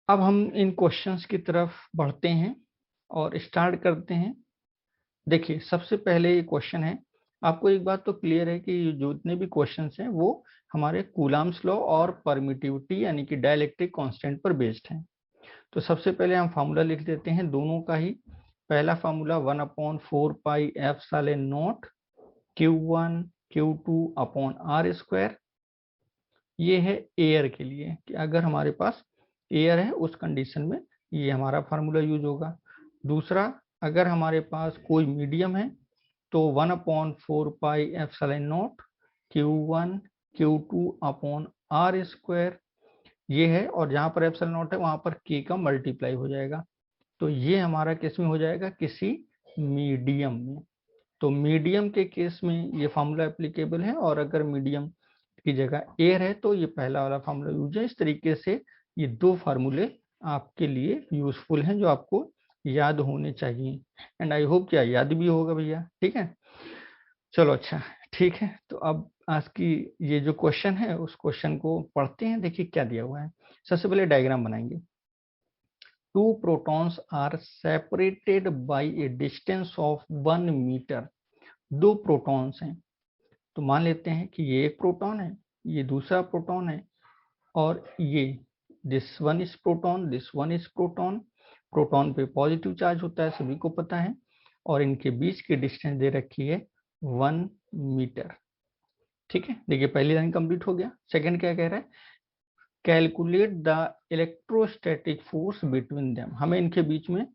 अब हम इन क्वेश्चंस की तरफ बढ़ते हैं और स्टार्ट करते हैं। देखिए, सबसे पहले ये क्वेश्चन है, आपको एक बात तो क्लियर है कि जो जितने भी क्वेश्चंस हैं वो हमारे कूलम्ब्स लॉ और परमिटिविटी यानी कि डाइलेक्ट्रिक कांस्टेंट पर बेस्ड हैं। तो सबसे पहले हम फार्मूला लिख देते हैं दोनों का ही। पहला formula 1/4 pi epsilon naught Q1 Q2 upon R square. ये है एयर के लिए कि अगर हमारे पास एयर है उस कंडीशन में ये हमारा फार्मूला यूज होगा। दूसरा, अगर हमारे पास कोई मीडियम है तो 1/4 pi epsilon naught Q1 Q2 upon R square ये है, और जहां पर एप्सिलॉन नॉट है वहां पर के का मल्टीप्लाई हो जाएगा। तो ये हमारा किस में हो जाएगा, किसी मीडियम में। तो मीडियम के केस में ये फार्मूला एप्लीकेबल है, और अगर मीडियम की जगह एयर है तो ये पहला वाला फार्मूला यूज है। इस तरीके से ये दो फार्मूले आपके लिए यूजफुल हैं जो आपको याद होने चाहिए, एंड आई होप क्या याद भी होगा भैया। ठीक है, चलो अच्छा ठीक है। तो अब आज की ये जो क्वेश्चन है उस क्वेश्चन को पढ़ते हैं। देखिए क्या दिया हुआ है। सबसे पहले डायग्राम बनाएंगे। Two protons are separated by a distance of 1 metre. दो प्रोटॉन्स हैं, तो मान लेते हैं कि ये एक प्रोटॉन है, ये दूसरा प्रोटॉन है, और ये this one is proton, this one is proton. Proton पे पॉजिटिव चार्ज होता है, सभी को पता है, और इनके बीच की डिस्टेंस दे रखी है 1 मीटर। ठीक है, देखिए पहली लाइन कंप्लीट हो गया। सेकंड क्या कह रहा है, calculate the electrostatic force between them. हमें इनके बीच में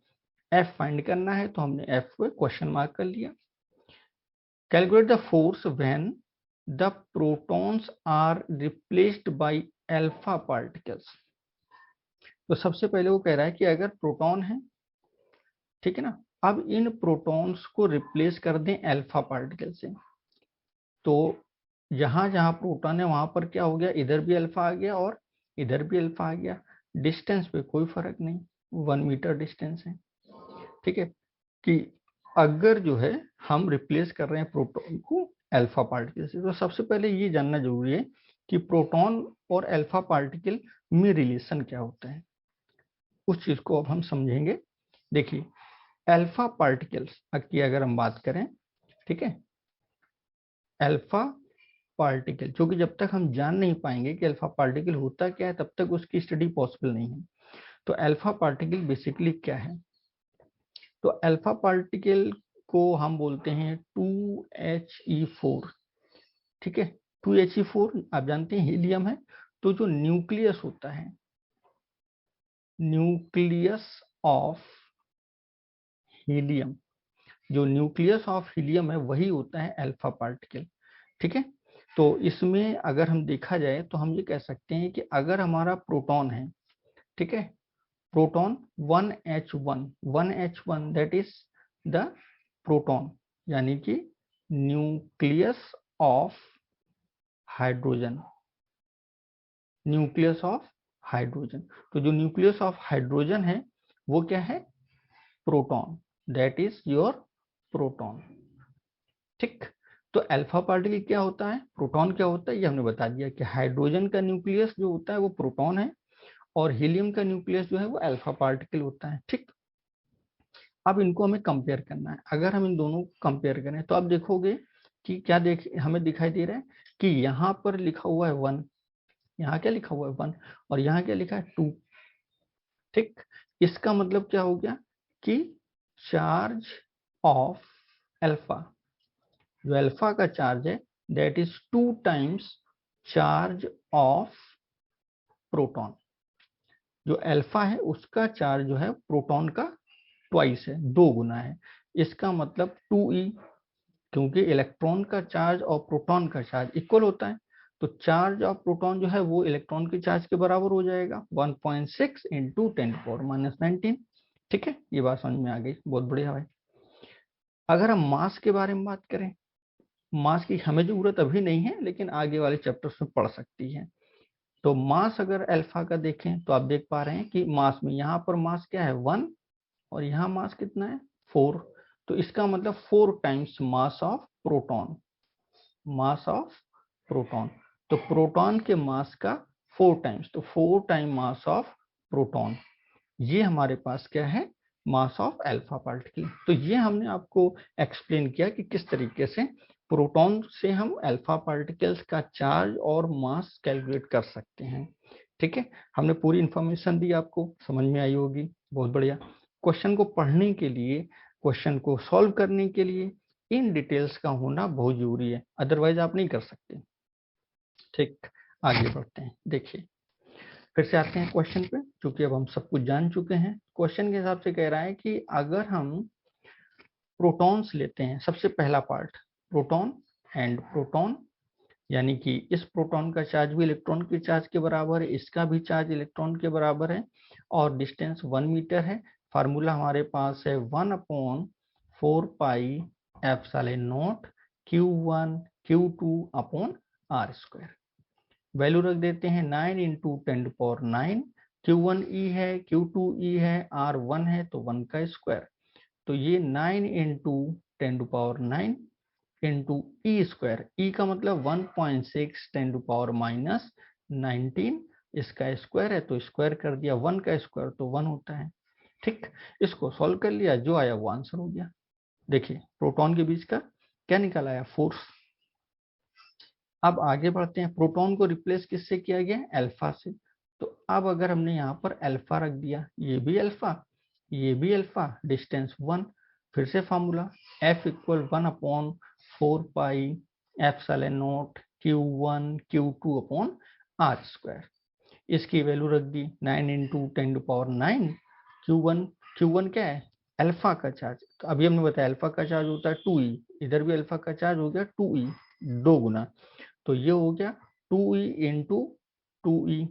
F फाइंड करना है, तो हमने F को क्वेश्चन मार्क कर लिया। Calculate the force when the protons are replaced by alpha particles. तो सबसे पहले वो कह रहा है कि अगर प्रोटॉन है, ठीक है ना, अब इन प्रोटॉन्स को रिप्लेस कर दें अल्फा पार्टिकल से, तो जहां जहां प्रोटॉन है वहां पर क्या हो गया, इधर भी अल्फा आ गया और इधर भी अल्फा आ गया। डिस्टेंस पे कोई फर्क नहीं, 1 मीटर डिस्टेंस है। ठीक है, कि अगर जो है हम रिप्लेस कर रहे हैं प्रोटॉन को अल्फा पार्टिकल से, तो सबसे पहले ये जानना जरूरी है कि प्रोटॉन और अल्फा पार्टिकल में रिलेशन क्या होता है। उस चीज को अब हम समझेंगे। देखिए, अल्फा पार्टिकल्स की अगर हम बात करें, ठीक है, अल्फा पार्टिकल, क्योंकि जब तक हम जान नहीं पाएंगे कि अल्फा पार्टिकल होता क्या है तब तक उसकी स्टडी पॉसिबल नहीं है। तो अल्फा पार्टिकल बेसिकली क्या है, तो अल्फा पार्टिकल को हम बोलते हैं 2He4। ठीक है, 2He4 आप जानते हैं हीलियम है। तो जो न्यूक्लियस होता है, न्यूक्लियस ऑफ हीलियम, जो न्यूक्लियस ऑफ हीलियम है वही होता है अल्फा पार्टिकल। ठीक है, तो इसमें अगर हम देखा जाए तो हम ये कह सकते हैं कि अगर हमारा प्रोटॉन है, ठीक है, proton 1H1 that is the proton, यानी कि nucleus of hydrogen, nucleus of hydrogen. तो जो न्यूक्लियस ऑफ हाइड्रोजन है वो क्या है, proton, that is your proton. ठीक, तो अल्फा पार्टिकल क्या होता है, प्रोटॉन क्या होता है, ये हमने बता दिया कि हाइड्रोजन का न्यूक्लियस जो होता है वो प्रोटॉन है, और हीलियम का न्यूक्लियस जो है वो अल्फा पार्टिकल होता है। ठीक, अब इनको हमें कंपेयर करना है। अगर हम इन दोनों को कंपेयर करें तो आप देखोगे कि क्या हमें दिखाई दे रहा है कि यहाँ पर लिखा हुआ है 1, यहाँ क्या लिखा हुआ है 1, और यहाँ क्या लिखा है 2। ठीक, इसका मतलब क्या हो गया कि चार्ज ऑफ अल्फा, जो अल्फा का चार्ज है that is 2 times charge of proton. जो अल्फा है उसका चार्ज जो है प्रोटॉन का ट्वाइस है, 2 गुना है। इसका मतलब 2E, क्योंकि इलेक्ट्रॉन का चार्ज और प्रोटॉन का चार्ज इक्वल होता है, तो चार्ज ऑफ प्रोटॉन जो है वो इलेक्ट्रॉन के चार्ज के बराबर हो जाएगा, 1.6 इंटू 10⁻19। ठीक है, ये बात समझ में आ गई, बहुत बढ़िया भाई। अगर हम मास के बारे में बात करें, मास की हमें जरूरत अभी नहीं है लेकिन आगे वाले चैप्टर्स में पढ़ सकती है। तो मास अगर अल्फा का देखें तो आप देख पा रहे हैं कि मास में यहाँ पर मास क्या है 1, और यहाँ मास कितना है 4। तो इसका मतलब 4 times mass of proton, mass of proton. तो प्रोटॉन के मास का 4 टाइम्स, तो 4 टाइम मास ऑफ प्रोटॉन। ये हमारे पास क्या है, मास ऑफ अल्फा पार्टिकल। तो ये हमने आपको एक्सप्लेन किया कि किस तरीके से प्रोटॉन से हम अल्फा पार्टिकल्स का चार्ज और मास कैलकुलेट कर सकते हैं। ठीक है, हमने पूरी इंफॉर्मेशन दी, आपको समझ में आई होगी। बहुत बढ़िया। क्वेश्चन को पढ़ने के लिए, क्वेश्चन को सॉल्व करने के लिए इन डिटेल्स का होना बहुत जरूरी है, अदरवाइज आप नहीं कर सकते। ठीक, आगे बढ़ते हैं। देखिए फिर से आते हैं क्वेश्चन पे, क्योंकि अब हम सब कुछ जान चुके हैं। क्वेश्चन के हिसाब से कह रहा है कि अगर हम प्रोटॉन्स लेते हैं, सबसे पहला पार्ट प्रोटॉन एंड प्रोटॉन, यानी कि इस प्रोटॉन का चार्ज भी इलेक्ट्रॉन के चार्ज के बराबर है, इसका भी चार्ज इलेक्ट्रॉन के बराबर है, और डिस्टेंस 1 मीटर है। फार्मूला हमारे पास है 1/4πε0 Q1 Q2 upon R square. Value रख देते हैं 9 इंटू 10⁹, Q1 E है, Q2E है, R1 है, तो 1 का स्क्वायर। तो ये 9 इंटू 10⁹ इंटू ई स्क्वायर, ई का मतलब 1.6 10⁻⁻19, इसका स्क्वायर है तो स्क्वायर कर दिया, 1 का स्क्वायर तो 1 होता है। ठीक, इसको सॉल्व कर लिया, जो आया वो आंसर हो गया। देखिए प्रोटॉन के बीच का क्या निकल आया, फोर्स। अब आगे बढ़ते हैं, प्रोटॉन को रिप्लेस किससे किया गया, अल्फा से। तो अब अगर हमने यहाँ पर अल्फा रख दिया, ये भी अल्फा, ये भी अल्फा, डिस्टेंस 1, फिर से formula F = 1/4πε0 Q1 Q2 upon R square. इसकी वैल्यू रख दी 9 इंटू 10⁹, Q1 क्या है, अल्फा का चार्ज। तो अभी हमने बताया अल्फा का चार्ज होता है 2E, इधर भी अल्फा का चार्ज हो गया 2E, 2 गुना, तो ये हो गया 2E into 2E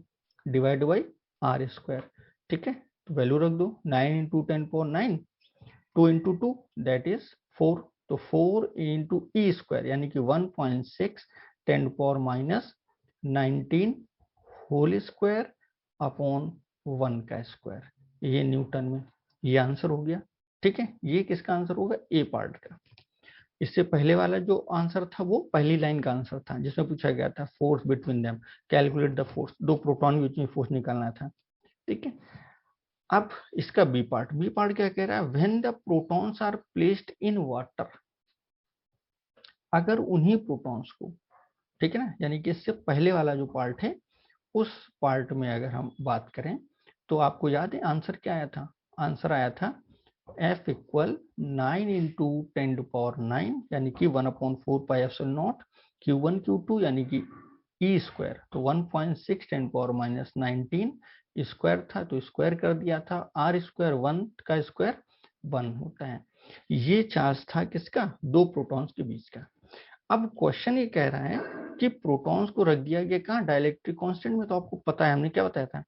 divide by R square. ठीक है, तो वैल्यू रख दो 9 इंटू 10⁹, 2 इंटू 2 दैट इज 4, तो 4 इंटू ई स्क्वायर यानी कि 1.6 10⁻⁻19 होल स्क्वायर अपॉन 1 का स्क्वायर, ये न्यूटन में। ये आंसर हो गया। ठीक है, ये किसका आंसर होगा, ए पार्ट का। इससे पहले वाला जो आंसर था वो पहली लाइन का आंसर था, जिसमें पूछा गया था force between them, calculate the force, दो प्रोटॉन के बीच में फोर्स निकालना था। ठीक है, अब इसका बी पार्ट, बी पार्ट क्या कह रहा है, when the protons are placed in water, अगर उन्हीं प्रोटॉन्स को, ठीक है ना, यानी कि इससे पहले वाला जो पार्ट है उस पार्ट में अगर हम बात करें, तो आपको याद है आंसर क्या आया था, आंसर आया था F = 9 इंटू 10⁹, यानी कि 1/4πε0 Q1 Q2 यानी कि ई स्क्वायर, तो 1.6 10⁻⁻19 स्क्वायर था तो स्क्वायर कर दिया था, आर स्क्वायर 1 का स्क्वायर 1 होता है। ये चार्ज था किसका, दो प्रोटॉन्स के बीच का। अब क्वेश्चन ये कह रहा है कि प्रोटॉन्स को रख दिया गया कहाँ, डाइलेक्ट्रिक कांस्टेंट में। तो आपको पता है हमने क्या बताया था,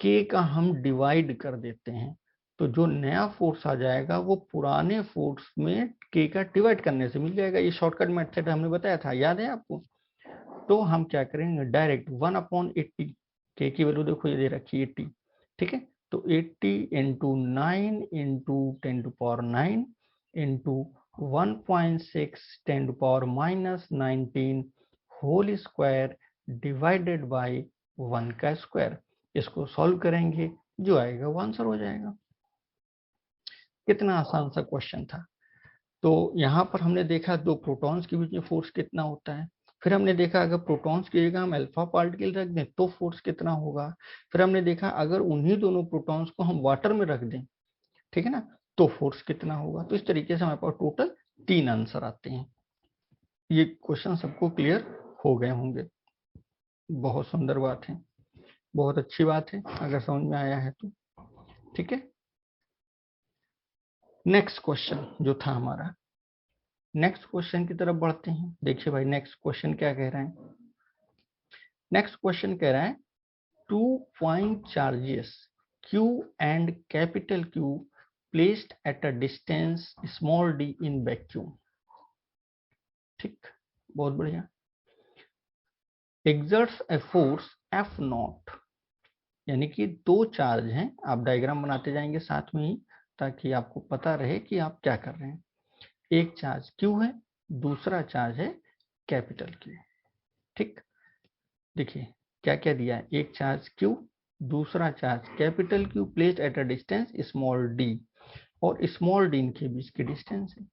के का हम डिवाइड कर देते हैं, तो जो नया फोर्स आ जाएगा वो पुराने फोर्स में के का डिवाइड करने से मिल जाएगा। ये शॉर्टकट मेथड हमने बताया था, याद है आपको। तो हम क्या करेंगे, डायरेक्ट 1/80, के की वैल्यू देखो ये दे रखी 80। ठीक है, तो 80 into 9 into 10⁹ into 1.6 10⁻⁻19 whole square divided by 1 का स्क्वायर। इसको सॉल्व करेंगे, जो आएगा वो आंसर हो जाएगा। कितना आसान सा क्वेश्चन था। तो यहाँ पर हमने देखा दो प्रोटॉन्स के बीच में फोर्स कितना होता है, फिर हमने देखा अगर प्रोटॉन्स की जगह हम अल्फा पार्टिकल रख दें तो फोर्स कितना होगा, फिर हमने देखा अगर उन्हीं दोनों प्रोटॉन्स को हम वाटर में रख दें, ठीक है ना, तो फोर्स कितना होगा। तो इस तरीके से हमारे पास टोटल 3 आंसर आते हैं। ये क्वेश्चन सबको क्लियर हो गए होंगे। बहुत सुंदर बात है, बहुत अच्छी बात है अगर समझ में आया है तो। ठीक है, नेक्स्ट क्वेश्चन जो था हमारा, नेक्स्ट क्वेश्चन की तरफ बढ़ते हैं। देखिए भाई नेक्स्ट क्वेश्चन क्या कह रहे हैं, नेक्स्ट क्वेश्चन कह रहा है 2 point charges Q and capital Q placed at a distance small d in vacuum। ठीक, बहुत बढ़िया। exerts a force F0, यानी कि दो चार्ज हैं, आप डायग्राम बनाते जाएंगे साथ में ही ताकि आपको पता रहे कि आप क्या कर रहे हैं। एक चार्ज Q है, दूसरा चार्ज है कैपिटल Q। ठीक, देखिए क्या क्या दिया है, एक चार्ज Q दूसरा charge capital Q placed at a distance small D, और स्मॉल डी इनके बीच की डिस्टेंस है,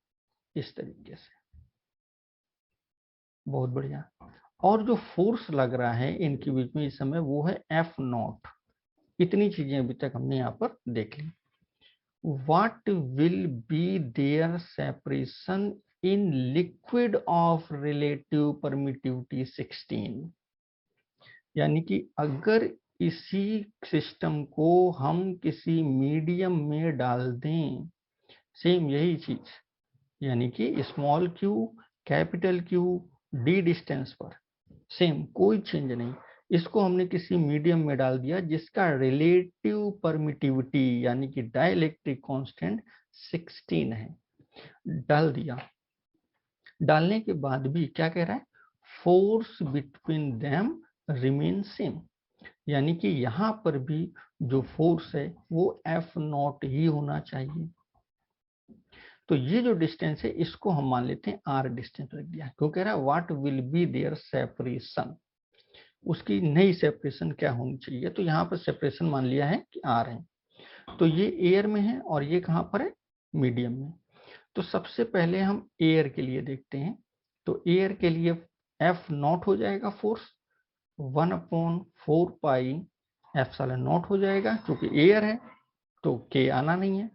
इस तरीके से। बहुत बढ़िया। और जो फोर्स लग रहा है इनके बीच में इस समय वो है एफ नॉट। इतनी चीजें अभी तक हमने यहाँ पर देख ली। What will be their separation in liquid of relative permittivity 16? यानी कि अगर इसी सिस्टम को हम किसी मीडियम में डाल दें, सेम यही चीज, यानी कि small Q capital Q D distance पर, सेम कोई चेंज नहीं, इसको हमने किसी मीडियम में डाल दिया जिसका रिलेटिव परमिटिविटी यानी कि डाइलेक्ट्रिक कांस्टेंट 16 है, डाल दिया। डालने के बाद भी क्या कह रहा है, force between them remain same, यानी कि यहां पर भी जो फोर्स है वो एफ नॉट ही होना चाहिए। तो ये जो डिस्टेंस है इसको हम मान लेते हैं आर डिस्टेंस रख दिया। क्यों कह रहा है what will be their separation, उसकी नई सेपरेशन क्या होनी चाहिए, तो यहाँ पर सेपरेशन मान लिया है कि आर है। तो ये एयर में है और ये कहाँ पर है, मीडियम में। तो सबसे पहले हम एयर के लिए देखते हैं। तो एयर के लिए एफ नॉट हो जाएगा फोर्स 1/4 पाई एप्सिलॉन नॉट हो जाएगा, क्योंकि एयर है तो के आना नहीं है।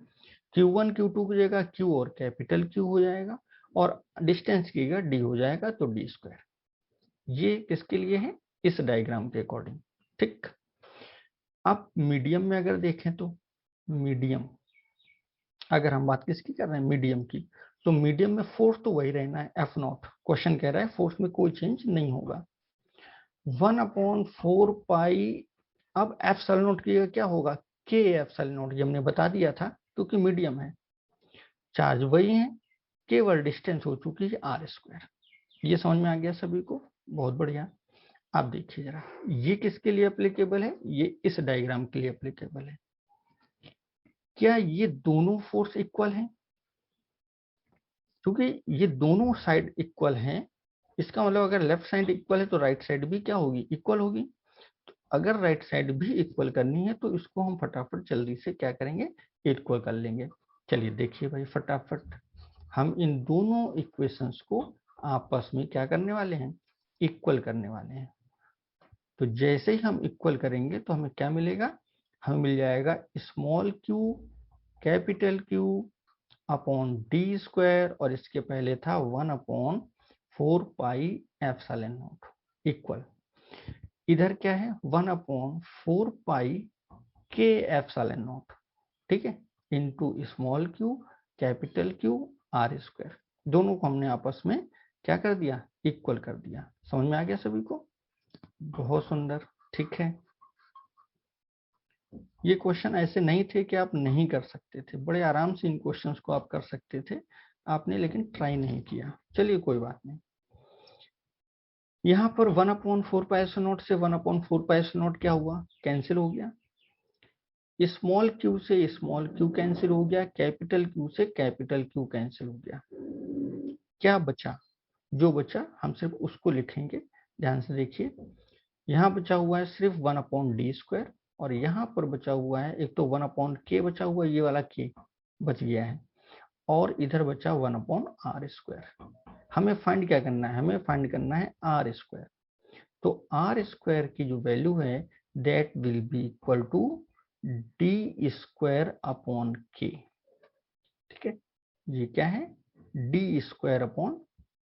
Q1 Q2 की जगह Q और कैपिटल Q हो जाएगा, और डिस्टेंस की जगह D हो जाएगा, तो D स्क्वायर। ये किसके लिए है, इस डायग्राम के अकॉर्डिंग। ठीक। अब मीडियम में अगर देखें तो मीडियम, अगर हम बात किसकी कर रहे हैं, मीडियम की, तो मीडियम में फोर्स तो वही रहना है एफ नॉट। क्वेश्चन कह रहा है फोर्स में कोई चेंज नहीं होगा। 1/4 पाई, अब एप्सिलॉन नॉट की जगह क्या होगा, के एप्सिलॉन नॉट, ये हमने बता दिया था क्योंकि मीडियम है। चार्ज वही है, केवल डिस्टेंस हो चुकी है आर स्क्वायर। ये समझ में आ गया सभी को, बहुत बढ़िया। आप देखिए जरा, ये किसके लिए एप्लीकेबल है, ये इस डायग्राम के लिए एप्लीकेबल है। क्या ये दोनों फोर्स इक्वल हैं, क्योंकि ये दोनों साइड इक्वल हैं, इसका मतलब अगर लेफ्ट साइड इक्वल है तो राइट साइड भी क्या होगी, इक्वल होगी। तो अगर राइट साइड भी इक्वल करनी है तो इसको हम फटाफट जल्दी से क्या करेंगे, इक्वल कर लेंगे। चलिए देखिए भाई, फटाफट हम इन दोनों इक्वेशंस को आपस में क्या करने वाले हैं, इक्वल करने वाले हैं। तो जैसे ही हम इक्वल करेंगे तो हमें क्या मिलेगा, हमें मिल जाएगा small Q capital Q upon D square, और इसके पहले था 1/4 पाई एप्सिलॉन नॉट इक्वल, इधर क्या है 1/4 पाई के एप्सिलॉन नॉट, ठीक है, into small Q capital Q R square. दोनों को हमने आपस में क्या कर दिया, इक्वल कर दिया। समझ में आ गया सभी को, बहुत सुंदर। ठीक है, ये क्वेश्चन ऐसे नहीं थे कि आप नहीं कर सकते थे, बड़े आराम से इन क्वेश्चंस को आप कर सकते थे, आपने लेकिन ट्राई नहीं किया। चलिए कोई बात नहीं। यहाँ पर 1/4 पाई एप्सिलॉन नॉट से 1/4 पाई एप्सिलॉन नॉट क्या हुआ, कैंसिल हो गया। स्मॉल क्यू से स्मॉल क्यू कैंसिल हो गया, कैपिटल क्यू से कैपिटल क्यू कैंसिल हो गया। क्या बचा, जो बचा हम सिर्फ उसको लिखेंगे। ध्यान से देखिए, यहाँ बचा हुआ है सिर्फ 1/d स्क्वायर, और यहाँ पर बचा हुआ है एक तो 1/k बचा हुआ है, ये वाला k बच गया है, और इधर बचा 1/r स्क्वायर। हमें फाइंड क्या करना है, हमें फाइंड करना है r स्क्वायर। तो r स्क्वायर की जो वैल्यू है that will be equal to d square upon k। ठीक है, ये क्या है, d स्क्वायर अपॉन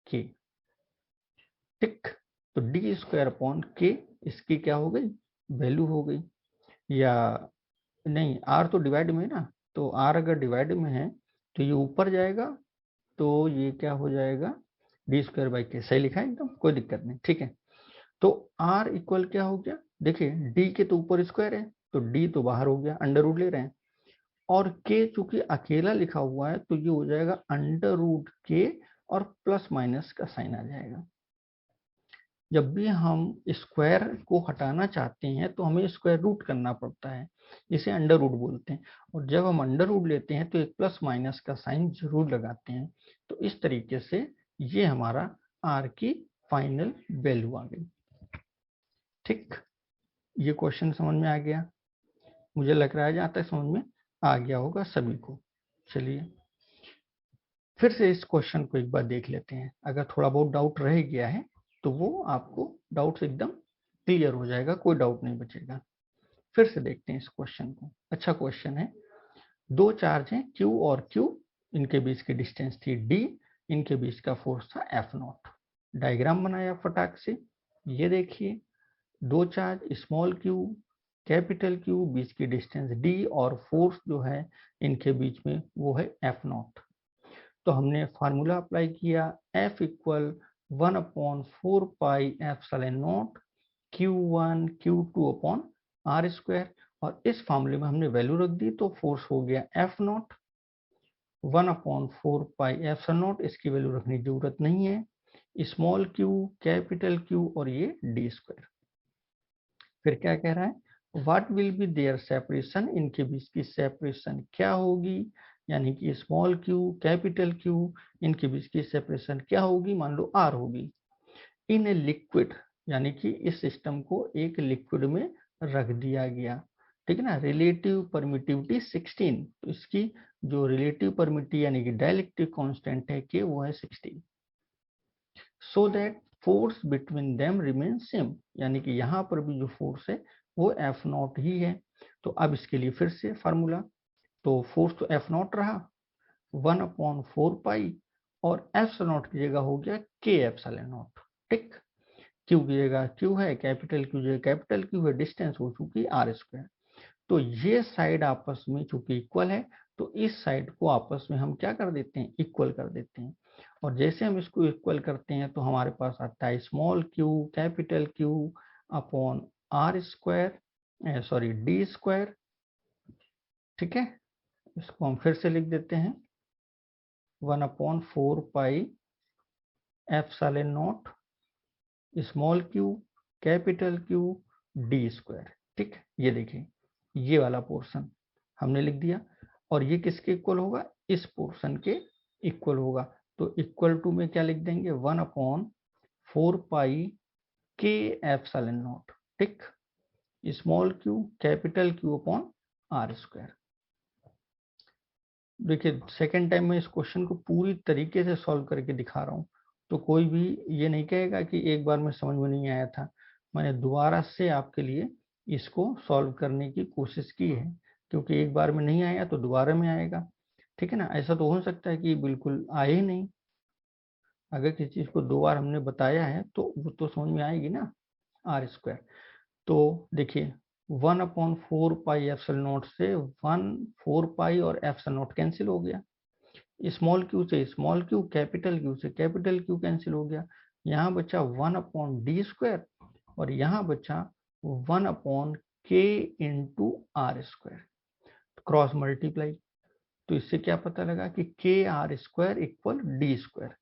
k। ठीक, तो d स्क्वायर अपॉन k इसकी क्या हो गई, वैल्यू हो गई, या नहीं, r तो डिवाइड में है ना, तो r अगर डिवाइड में है तो ये ऊपर जाएगा, तो ये क्या हो जाएगा, डी स्क्वायर बाई के। सही लिखा है एकदम, कोई दिक्कत नहीं। ठीक है, तो r इक्वल क्या हो गया, देखिए d के तो ऊपर स्क्वायर है तो d तो बाहर हो गया, अंडर रूट ले रहे हैं, और k चूंकि अकेला लिखा हुआ है तो ये हो जाएगा अंडर रूट के, और प्लस माइनस का साइन आ जाएगा। जब भी हम स्क्वायर को हटाना चाहते हैं तो हमें स्क्वायर रूट करना पड़ता है, इसे अंडर रूट बोलते हैं, और जब हम अंडर रूट लेते हैं तो एक प्लस माइनस का साइन जरूर लगाते हैं। तो इस तरीके से ये हमारा आर की फाइनल वैल्यू आ गई। ठीक, ये क्वेश्चन समझ में आ गया। मुझे लग रहा है जहाँ तक समझ में आ गया होगा सभी को। चलिए फिर से इस क्वेश्चन को एक बार देख लेते हैं। अगर थोड़ा बहुत डाउट रह गया है तो वो आपको डाउट एकदम क्लियर हो जाएगा, कोई डाउट नहीं बचेगा। फिर से देखते हैं इस क्वेश्चन को। अच्छा क्वेश्चन है। दो चार्ज हैं Q और Q, इनके बीच की डिस्टेंस थी D, इनके बीच का फोर्स था F0। डायग्राम बनाया फटाक से। ये देखिए दो charge small q capital Q, बीच की डिस्टेंस D और फोर्स जो है इनके बीच में वो है F0। तो हमने फार्मूला अप्लाई किया F equal 1/4πε0 Q1 Q2 upon R square, और इस फार्मूले में हमने वैल्यू रख दी तो फोर्स हो गया F0 1/4πε0, इसकी वैल्यू रखने की जरूरत नहीं है। स्मॉल q कैपिटल Q और ये D स्क्वायर। फिर क्या कह रहा है, what will be their separation, इनके बीच की सेपरेशन क्या होगी, यानी कि स्मॉल q कैपिटल Q, इनके बीच की सेपरेशन क्या होगी, मान लो R होगी। इन ए लिक्विड, यानी कि इस सिस्टम को एक लिक्विड में रख दिया गया, ठीक है ना। रिलेटिव परमिटिविटी 16, तो इसकी जो रिलेटिव परमिटिविटी यानी कि डाइलेक्ट्रिक कांस्टेंट है कि वो है 16। So that force between them remain same, यानी कि यहाँ पर भी जो फोर्स है वो F0 ही है। तो अब इसके लिए फिर से फार्मूला, तो फोर्स तो F0 रहा 1/4π, और F0 की जगह हो गया K0, ठीक। Q की जगह Q है, कैपिटल Q जगह कैपिटल Q है, डिस्टेंस हो चुकी R स्क्वायर। तो ये साइड आपस में चूंकि इक्वल है तो इस साइड को आपस में हम क्या कर देते हैं, इक्वल कर देते हैं। और जैसे हम इसको इक्वल करते हैं तो हमारे पास आता है small q capital Q upon R square, sorry D square, ठीक है। इसको हम फिर से लिख देते हैं 1/4πε0 small q capital Q D square, ठीक। ये देखिए ये वाला पोर्शन हमने लिख दिया, और ये किसके इक्वल होगा, इस पोर्शन के इक्वल होगा। तो इक्वल टू में क्या लिख देंगे 1/4π K0, ठीक। Small q capital Q upon R square. देखिए सेकेंड टाइम मैं इस क्वेश्चन को पूरी तरीके से सॉल्व करके दिखा रहा हूँ, तो कोई भी ये नहीं कहेगा कि एक बार में समझ में नहीं आया था। मैंने दोबारा से आपके लिए इसको सॉल्व करने की कोशिश की है, क्योंकि एक बार में नहीं आया तो दोबारा में आएगा, ठीक है ना। ऐसा तो हो सकता है कि बिल्कुल आए ही नहीं। अगर किसी चीज को दो बार हमने बताया है तो वो तो समझ में आएगी ना, R स्क्वायर। तो देखिए 1/4πε0 से 1/4π और ε0 कैंसिल हो गया। स्मॉल q से स्मॉल q, कैपिटल Q से कैपिटल Q कैंसिल हो गया। यहाँ बचा 1/d स्क्वायर, और यहाँ बचा 1/k into R square, cross multiply. तो इससे क्या पता लगा कि KR square equal D square.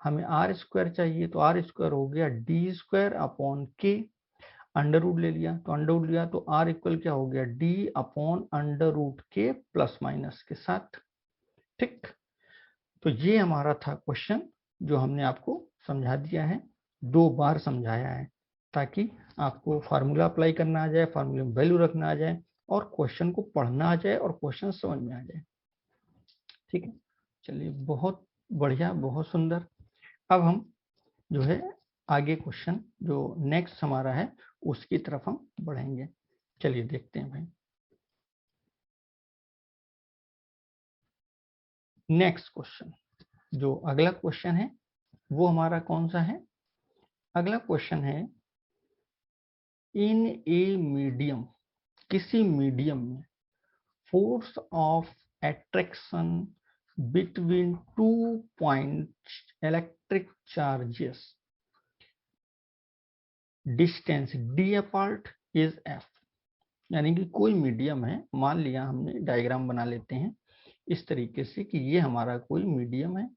हमें R स्क्वायर चाहिए तो R स्क्वायर हो गया D square upon K, under root ले लिया तो अंडर रूट लिया तो R इक्वल क्या हो गया D अपॉन अंडर रूट के प्लस माइनस के साथ, ठीक। तो ये हमारा था क्वेश्चन जो हमने आपको समझा दिया है, 2 बार समझाया है, ताकि आपको फार्मूला अप्लाई करना आ जाए, फार्मूले में वैल्यू रखना आ जाए, और क्वेश्चन को पढ़ना आ जाए और क्वेश्चन समझ में आ जाए, ठीक है। चलिए बहुत बढ़िया, बहुत सुंदर। अब हम जो है आगे क्वेश्चन जो नेक्स्ट हमारा है उसकी तरफ हम बढ़ेंगे। चलिए देखते हैं भाई। नेक्स्ट क्वेश्चन, जो अगला क्वेश्चन है वो हमारा कौन सा है, अगला क्वेश्चन है इन ए मीडियम, किसी मीडियम में force of attraction between 2 points electric charges distance d apart is f। यानी कि कोई मीडियम है, मान लिया हमने डायग्राम बना लेते हैं इस तरीके से कि ये हमारा कोई मीडियम है।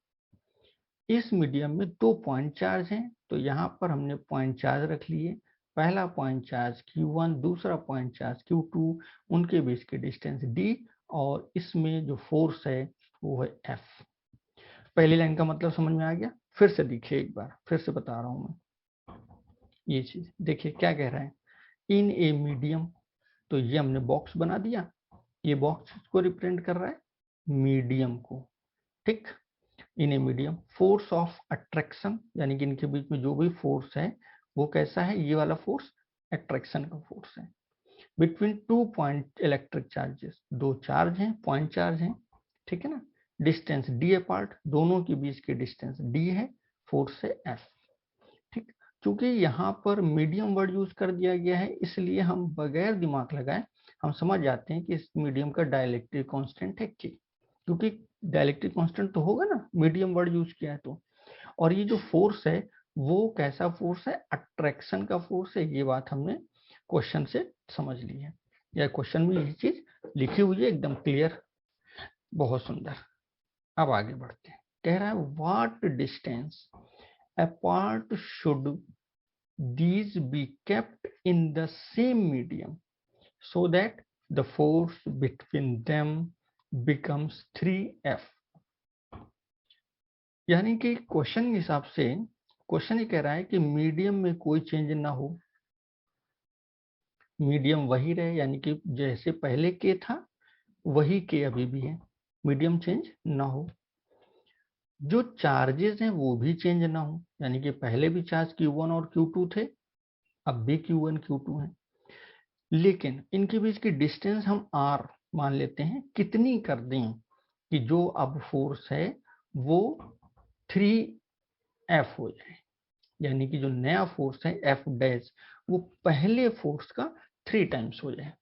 इस मीडियम में 2 पॉइंट चार्ज हैं, तो यहाँ पर हमने पॉइंट चार्ज रख लिए। पहला पॉइंट चार्ज Q1, दूसरा पॉइंट चार्ज Q2, उनके बीच की डिस्टेंस d, और इसमें जो फोर्स है वो है F। पहली लाइन का मतलब समझ में आ गया। फिर से देखिए एक बार, फिर से बता रहा हूं मैं ये चीज। देखिए क्या कह रहा है, इन ए मीडियम, तो ये हमने बॉक्स बना दिया, ये बॉक्स को रिप्रेजेंट कर रहा है मीडियम को, ठीक। In a medium force of attraction, यानी कि इनके बीच में जो भी फोर्स है वो कैसा है, ये वाला फोर्स अट्रैक्शन का फोर्स है। बिटवीन 2 पॉइंट इलेक्ट्रिक चार्जेस, दो चार्ज हैं, पॉइंट चार्ज हैं, ठीक है ना। डिस्टेंस डी अपार्ट, दोनों के बीच की डिस्टेंस डी है, फोर्स है एफ, ठीक। क्योंकि यहाँ पर मीडियम वर्ड यूज कर दिया गया है, इसलिए हम बगैर दिमाग लगाए हम समझ जाते हैं कि इस मीडियम का डाइलेक्ट्रिक कांस्टेंट है के, क्योंकि डाइलेक्ट्रिक कांस्टेंट तो होगा ना, मीडियम वर्ड यूज किया है तो। और ये जो फोर्स है वो कैसा फोर्स है, अट्रैक्शन का फोर्स है, ये बात हमने क्वेश्चन से समझ ली है, या क्वेश्चन में ये चीज लिखी हुई है एकदम क्लियर, बहुत सुंदर। अब आगे बढ़ते हैं, कह रहा है what distance apart should these be kept in the same medium so that the force between them becomes 3F। यानी कि क्वेश्चन के हिसाब से क्वेश्चन ये कह रहा है कि मीडियम में कोई चेंज ना हो, मीडियम वही रहे, यानी कि जैसे पहले के था वही के अभी भी है, मीडियम चेंज ना हो। जो चार्जेस हैं वो भी चेंज ना हो, यानी कि पहले भी चार्ज Q1 और Q2 थे, अब भी Q1 Q2 है, लेकिन इनके बीच की डिस्टेंस हम R मान लेते हैं, कितनी कर दें कि जो अब फोर्स है वो 3F हो जाए, यानी कि जो नया फोर्स है F डैश वो पहले फोर्स का 3 टाइम्स हो जाए।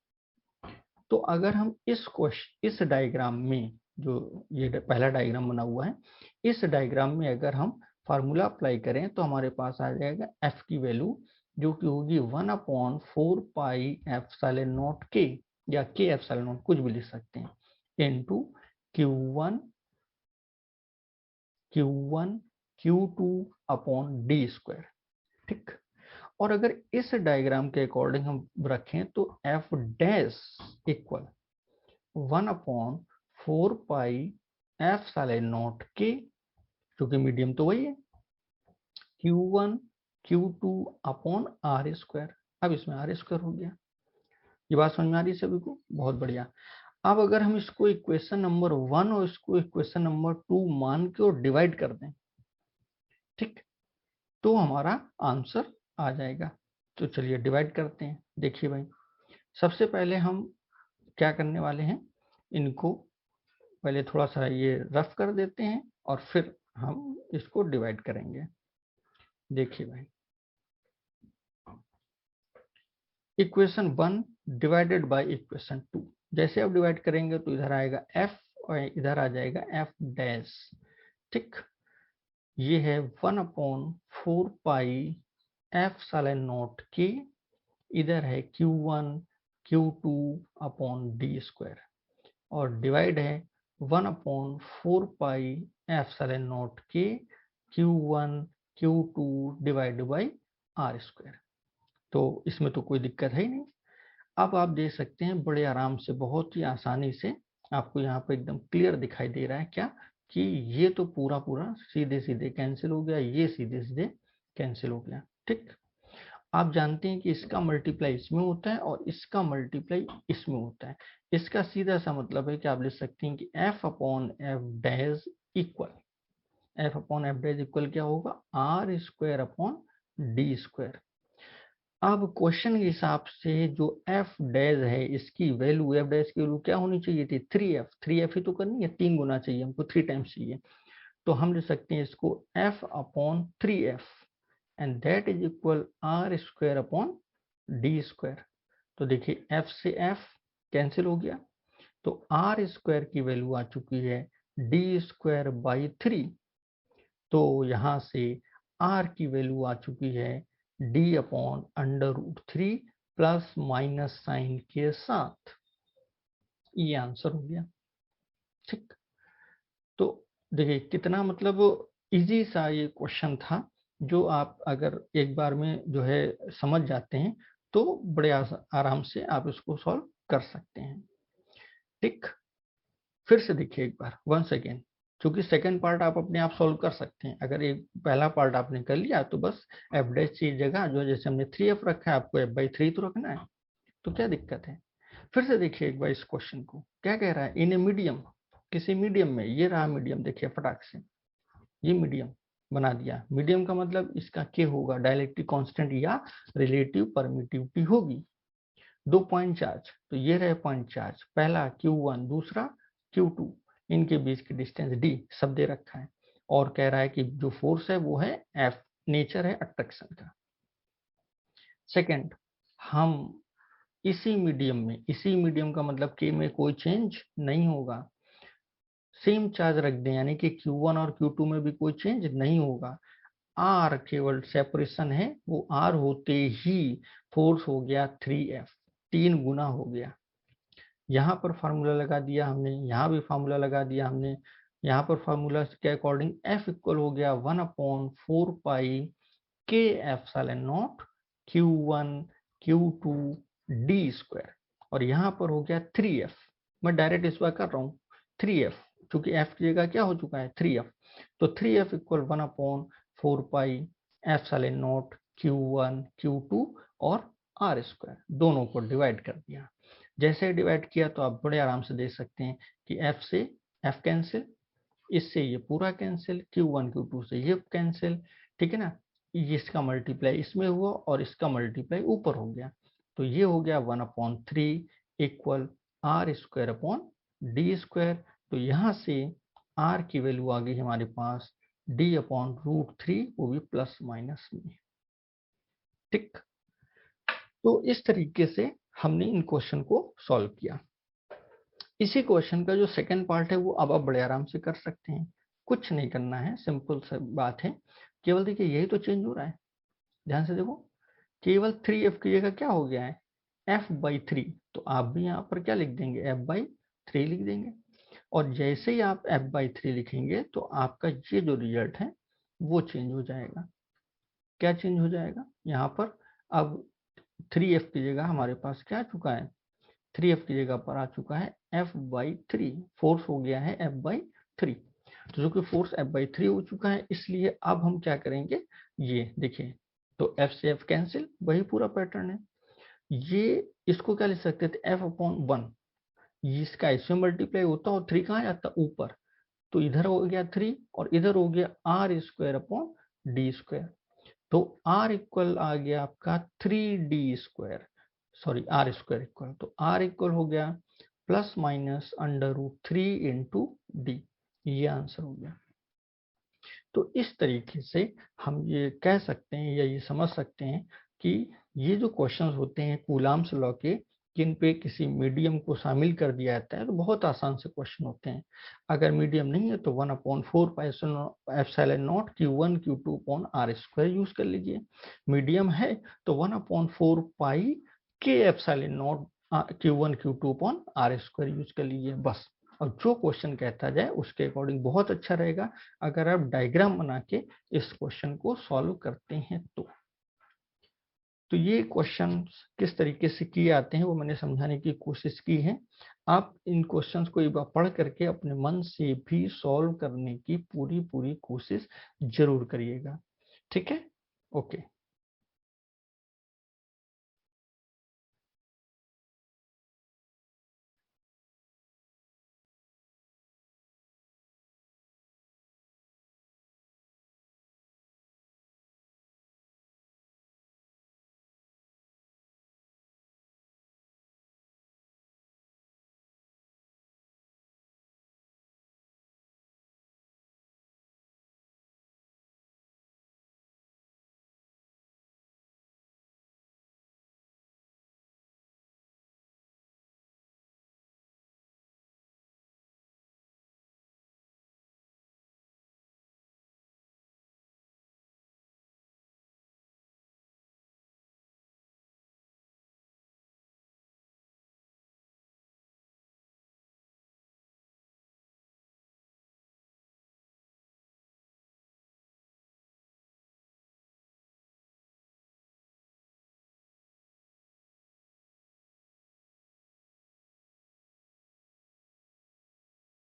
तो अगर हम इस डायग्राम में, जो ये पहला डायग्राम बना हुआ है, इस डायग्राम में अगर हम फार्मूला अप्लाई करें तो हमारे पास आ जाएगा F की वैल्यू जो कि होगी 1/4 पाई एप्सिलॉन नॉट के, या के एप्सिलॉन नॉट कुछ भी लिख सकते हैं, into Q1 Q2 upon D square, ठीक। और अगर इस डायग्राम के अकॉर्डिंग हम रखें तो F dash equal 1/4 pi epsilon not के, क्योंकि मीडियम तो वही है, Q1 Q2 upon R square. अब इसमें आर स्क्वायर हो गया, ये बात समझ में आ रही है सभी को, बहुत बढ़िया। अब अगर हम इसको इक्वेशन नंबर 1 और इसको इक्वेशन नंबर 2 मान के और डिवाइड कर दें, ठीक, तो हमारा आंसर आ जाएगा। तो चलिए डिवाइड करते हैं। देखिए भाई, सबसे पहले हम क्या करने वाले हैं, इनको पहले थोड़ा सा ये रफ कर देते हैं और फिर हम इसको डिवाइड करेंगे। देखिए भाई, इक्वेशन 1 डिवाइडेड बाय इक्वेशन 2, जैसे आप डिवाइड करेंगे तो इधर आएगा F और इधर आ जाएगा F डैश, ठीक। ये है 1/4 पाई एप्सिलॉन नॉट के, इधर है Q1 Q2 upon D square, और डिवाइड है 1/4 पाई एप्सिलॉन नॉट के Q1 Q2 divide by are square. तो इसमें तो कोई दिक्कत है ही नहीं। अब आप देख सकते हैं बड़े आराम से, बहुत ही आसानी से आपको यहाँ पर एकदम क्लियर दिखाई दे रहा है क्या, कि ये तो पूरा पूरा सीधे सीधे कैंसिल हो गया, ये सीधे सीधे कैंसिल हो गया, ठीक। आप जानते हैं कि इसका मल्टीप्लाई इसमें होता है और इसका मल्टीप्लाई इसमें होता है। इसका सीधा सा मतलब है कि आप लिख सकते हैं कि F upon F dash equal क्या होगा, R square upon D square. अब क्वेश्चन के हिसाब से जो F डैश है इसकी वैल्यू, F डैश की वैल्यू क्या होनी चाहिए थी, 3F ही तो करनी है, 3 गुना चाहिए हमको, 3 टाइम्स चाहिए। तो हम लिख सकते हैं इसको F upon 3F and that is equal R square upon D square. तो देखिए F से F कैंसिल हो गया, तो आर स्क्वायर की वैल्यू आ चुकी है डी स्क्वायर बाई 3, तो यहाँ से R की वैल्यू आ चुकी है d upon √3 plus minus sign के साथ, ये आंसर हो गया, ठीक। तो देखिए कितना मतलब इजी सा ये क्वेश्चन था, जो आप अगर एक बार में जो है समझ जाते हैं तो बड़े आराम से आप इसको सॉल्व कर सकते हैं, ठीक। फिर से देखिए एक बार वंस अगेन, क्योंकि सेकंड पार्ट आप अपने आप सॉल्व कर सकते हैं। अगर एक पहला पार्ट आपने कर लिया तो बस F डैश की जगह जो जैसे हमने 3F रखा है, आपको F/3 तो रखना है, तो क्या दिक्कत है। फिर से देखिए एक बार इस क्वेश्चन को, क्या कह रहा है, इन ए मीडियम, किसी मीडियम में, ये रहा मीडियम, देखिए फटाक से ये मीडियम बना दिया। मीडियम का मतलब इसका क्या होगा, डाइलेक्ट्रिक कांस्टेंट या रिलेटिव परमिटिविटी होगी। 2 पॉइंट चार्ज, तो ये रहे पॉइंट चार्ज, पहला Q1, दूसरा Q2, इनके बीच की डिस्टेंस D सब दे रखा है, और कह रहा है कि जो फोर्स है वो है F, नेचर है अट्रैक्शन का। सेकंड, हम इसी मीडियम में, इसी मीडियम का मतलब K में कोई चेंज नहीं होगा, सेम चार्ज रख दें, यानी कि Q1 और Q2 में भी कोई चेंज नहीं होगा। R केवल सेपरेशन है, वो R होते ही फोर्स हो गया 3F, 3 गुना हो गया। यहाँ पर फार्मूला लगा दिया हमने, यहाँ भी फार्मूला लगा दिया हमने। यहाँ पर फार्मूला के अकॉर्डिंग F इक्वल हो गया 1/4 पाई K epsilon naught Q1 Q2 D square, और यहाँ पर हो गया 3F। मैं डायरेक्ट इस बार कर रहा हूँ 3F, क्योंकि F की जगह क्या हो चुका है 3F, तो 3F equal 1/4 pi epsilon naught Q1 Q2 और R स्क्वायर, दोनों को डिवाइड कर दिया। जैसे डिवाइड किया तो आप बड़े आराम से देख सकते हैं कि F से F कैंसिल, इससे ये पूरा कैंसिल, Q1 Q2 से ये कैंसिल, ठीक है ना, इसका मल्टीप्लाई इसमें हुआ और इसका मल्टीप्लाई ऊपर हो गया, तो ये हो गया 1/3 equal R square upon D square. तो यहाँ से R की वैल्यू आ गई हमारे पास D/√3, वो भी प्लस माइनस में, ठीक। तो इस तरीके से हमने इन क्वेश्चन को सॉल्व किया। इसी क्वेश्चन का जो सेकंड पार्ट है वो अब आप बड़े आराम से कर सकते हैं, कुछ नहीं करना है, सिंपल सा बात है, केवल देखिए यही तो चेंज हो रहा है, ध्यान से देखो, केवल 3F की जगह क्या हो गया है F/3, तो आप भी यहाँ पर क्या लिख देंगे F/3 लिख देंगे, और जैसे ही आप F/3 लिखेंगे तो आपका ये जो रिजल्ट है वो चेंज हो जाएगा। क्या चेंज हो जाएगा, यहाँ पर अब 3F की जगह हमारे पास क्या आ चुका है, 3F की जगह पर आ चुका है F/3, फोर्स हो गया है F/3। तो जो कि फोर्स F/3 हो चुका है, इसलिए अब हम क्या करेंगे, ये देखिए, तो F से F कैंसिल, वही पूरा पैटर्न है। ये इसको क्या लिख सकते थे F/1, इसका इसमें मल्टीप्लाई होता और 3 कहाँ जाता ऊपर, तो इधर हो गया 3 और इधर हो गया R square upon D square, तो R इक्वल आ गया आपका 3D square, sorry R square equal, तो R इक्वल हो गया प्लस माइनस √3 इंटू डी, ये आंसर हो गया। तो इस तरीके से हम ये कह सकते हैं या ये समझ सकते हैं कि ये जो क्वेश्चंस होते हैं कूलाम्स लॉ के, जिन पे किसी मीडियम को शामिल कर दिया जाता है, तो बहुत आसान से क्वेश्चन होते हैं। अगर मीडियम नहीं है तो 1/4 pi epsilon naught Q1 Q2 upon R square use कर लीजिए। मीडियम है तो 1/4 पाई K epsilon naught Q1 Q2 upon R square use कर लीजिए, बस। और जो क्वेश्चन कहता जाए उसके अकॉर्डिंग बहुत अच्छा रहेगा अगर आप डायग्राम बना के इस क्वेश्चन को सॉल्व करते हैं तो ये क्वेश्चन किस तरीके से किए आते हैं वो मैंने समझाने की कोशिश की है। आप इन क्वेश्चंस को एक बार पढ़ करके अपने मन से भी सॉल्व करने की पूरी कोशिश जरूर करिएगा, ठीक है। ओके।